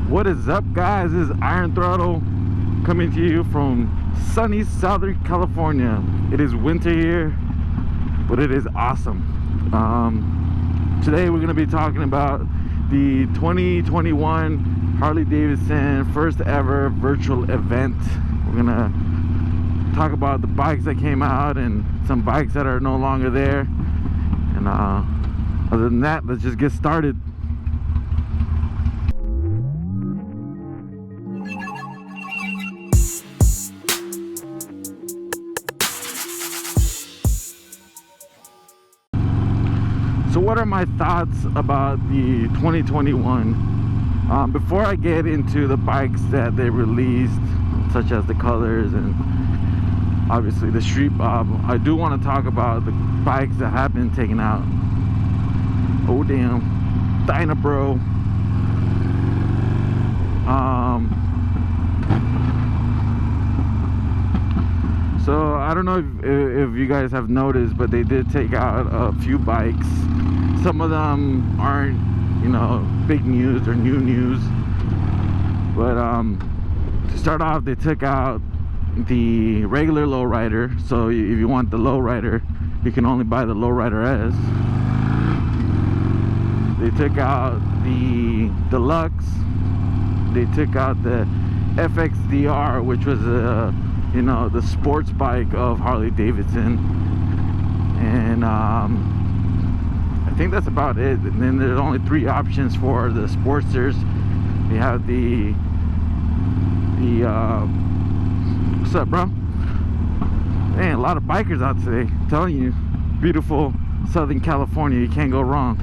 What is up, guys? This is Ironthrottle coming to you from sunny Southern California. It is winter here, but it is awesome. Today we're going to be talking about the 2021 Harley Davidson first ever virtual event. We're going to talk about the bikes that came out and some bikes that are no longer there. And other than that, let's just get started. So what are my thoughts about the 2021? Before I get into the bikes that they released, such as the colors and obviously the Street Bob, I do want to talk about the bikes that have been taken out. Oh damn, Dynabro. So I don't know if you guys have noticed, but they did take out a few bikes. Some of them aren't, you know, big news or new news, but to start off, they took out the regular lowrider. So if you want the lowrider, you can only buy the lowrider S. They took out the deluxe. They took out the FXDR, which was you know, the sports bike of Harley Davidson. And I think that's about it. And then there's only 3 options for the Sportsters. You have the what's up, bro? Man, a lot of bikers out today. I'm telling you, beautiful Southern California, you can't go wrong.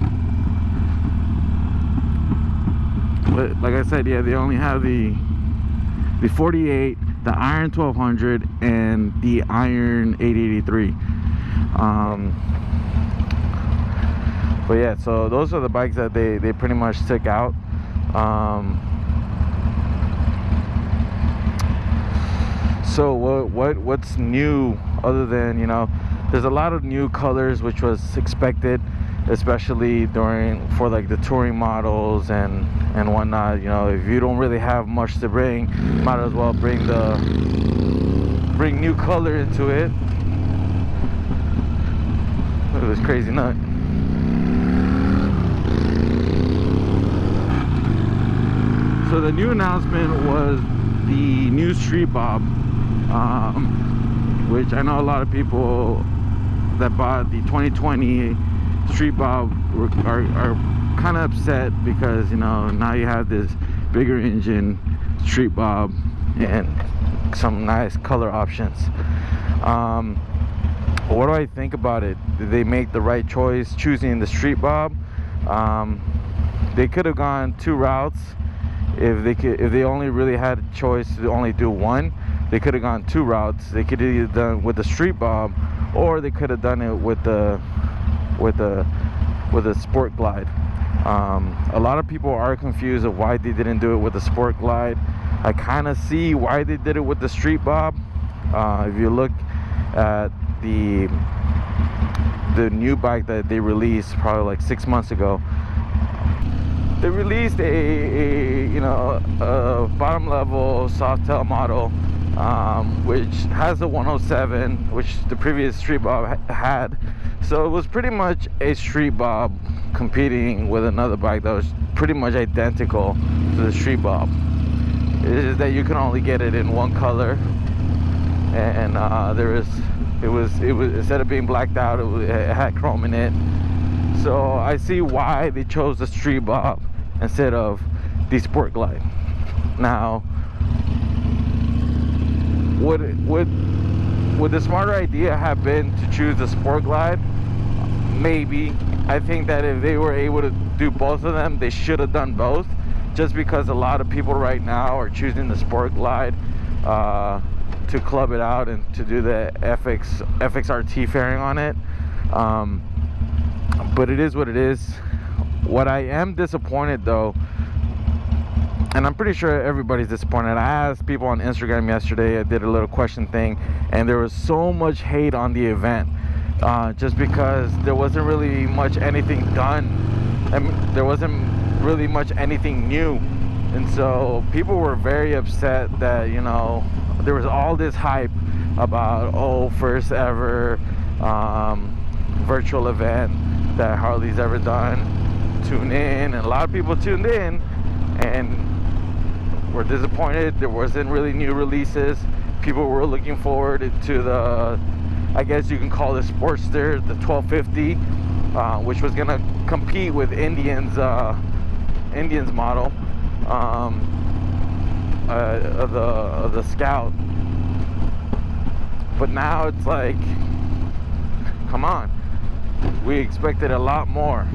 But like I said, yeah, they only have the 48, the Iron 1200, and the Iron 883. But yeah, so those are the bikes that they pretty much took out. So what's new, other than, you know, there's a lot of new colors, which was expected, especially for like the touring models and whatnot. You know, if you don't really have much to bring, might as well bring new color into it. Look at this crazy nut. So the new announcement was the new Street Bob, which I know a lot of people that bought the 2020 Street Bob are kind of upset because, you know, now you have this bigger engine Street Bob and some nice color options. What do I think about it? Did they make the right choice choosing the Street Bob? They could have gone 2 routes. If they only really had a choice to only do one, they could have gone 2 routes. They could have either done with the Street Bob, or they could have done it with the Sport Glide. A lot of people are confused of why they didn't do it with the Sport Glide. I kind of see why they did it with the Street Bob. If you look at the new bike that they released probably like 6 months ago, they released a bottom level soft tail model, which has a 107, which the previous Street Bob had. So it was pretty much a Street Bob competing with another bike that was pretty much identical to the Street Bob. It's just that you can only get it in one color, and it was instead of being blacked out, it had chrome in it. So I see why they chose the Street Bob instead of the Sport Glide. Now, would the smarter idea have been to choose the Sport Glide? Maybe. I think that if they were able to do both of them, they should have done both, just because a lot of people right now are choosing the Sport Glide to club it out and to do the FXRT fairing on it. But it is what it is. What I am disappointed though, and I'm pretty sure everybody's disappointed. I asked people on Instagram yesterday, I did a little question thing, and there was so much hate on the event, just because there wasn't really much anything done, and there wasn't really much anything new. And so people were very upset that, you know, there was all this hype about, oh, first ever virtual event that Harley's ever done. Tune in, and a lot of people tuned in and were disappointed. There wasn't really new releases. People were looking forward to the, I guess you can call it Sportster, the 1250, which was gonna compete with Indian's model of the Scout. But now it's like, come on, we expected a lot more.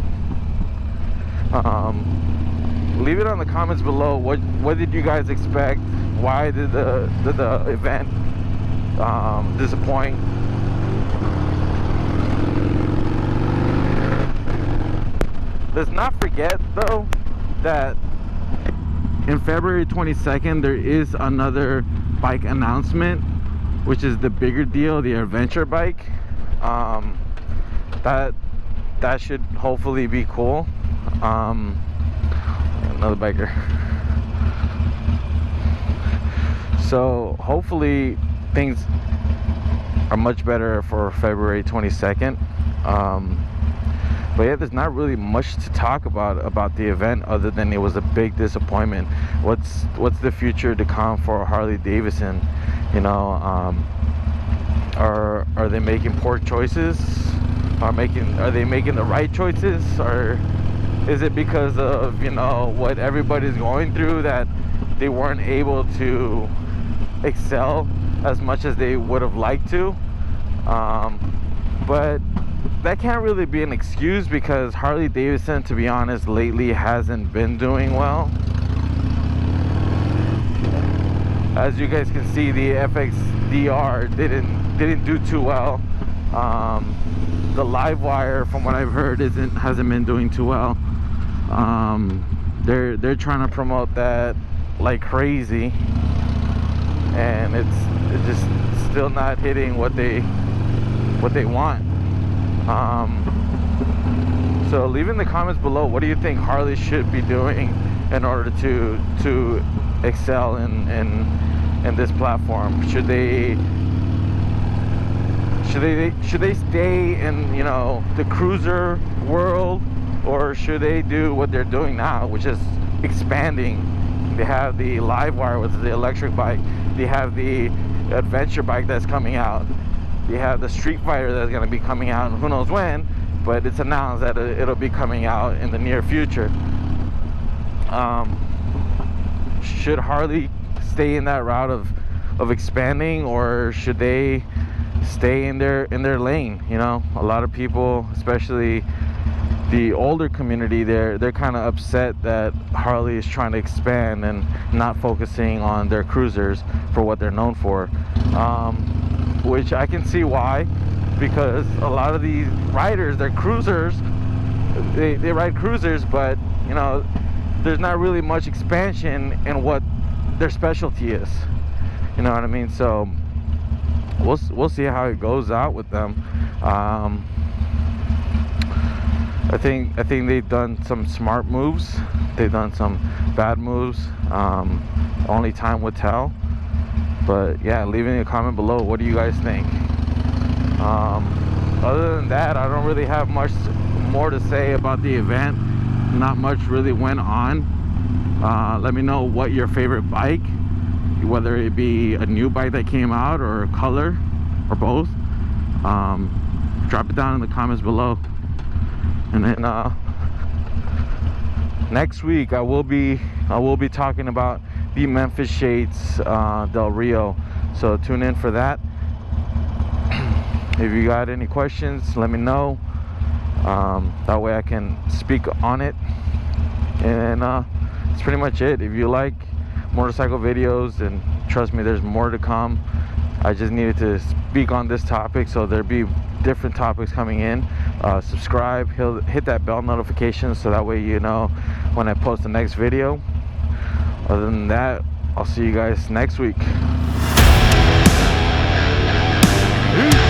Leave it on the comments below. What did you guys expect? Why did the event disappoint? Let's not forget though that in February 22nd there is another bike announcement, which is the bigger deal, the adventure bike. That should hopefully be cool. Another biker. So hopefully things are much better for February 22nd. But yeah, there's not really much to talk about the event other than it was a big disappointment. What's the future to come for Harley Davidson? You know, are they making poor choices? Are they making the right choices? Or is it because of, you know, what everybody's going through that they weren't able to excel as much as they would have liked to? But that can't really be an excuse, because Harley Davidson, to be honest, lately hasn't been doing well. As you guys can see, the FXDR didn't do too well. The Livewire, from what I've heard, hasn't been doing too well. They're trying to promote that like crazy, and it's just still not hitting what they want. So leave in the comments below, what do you think Harley should be doing in order to excel in this platform? Should they stay in, you know, the cruiser world, or should they do what they're doing now, which is expanding? They have the Livewire, which is the electric bike. They have the adventure bike that's coming out. They have the Street Fighter that's going to be coming out, who knows when, but it's announced that it'll be coming out in the near future. Should Harley stay in that route of expanding, or should they stay in their lane? You know, a lot of people, especially the older community, they're kind of upset that Harley is trying to expand and not focusing on their cruisers for what they're known for, which I can see why, because a lot of these riders, they're cruisers, they ride cruisers, but you know, there's not really much expansion in what their specialty is, you know what I mean? So we'll see how it goes out with them. I think they've done some smart moves, they've done some bad moves. Only time will tell. But yeah, leave in a comment below, what do you guys think? Other than that, I don't really have much more to say about the event. Not much really went on. Let me know what your favorite bike, whether it be a new bike that came out or a color or both. Drop it down in the comments below. And then next week I will be talking about the Memphis Shades Del Rio, so tune in for that. If you got any questions, let me know, that way I can speak on it. And that's pretty much it. If you like motorcycle videos, and trust me, there's more to come. I just needed to speak on this topic, so there'll be different topics coming in. Subscribe, hit that bell notification, so that way you know when I post the next video. Other than that, I'll see you guys next week. Peace.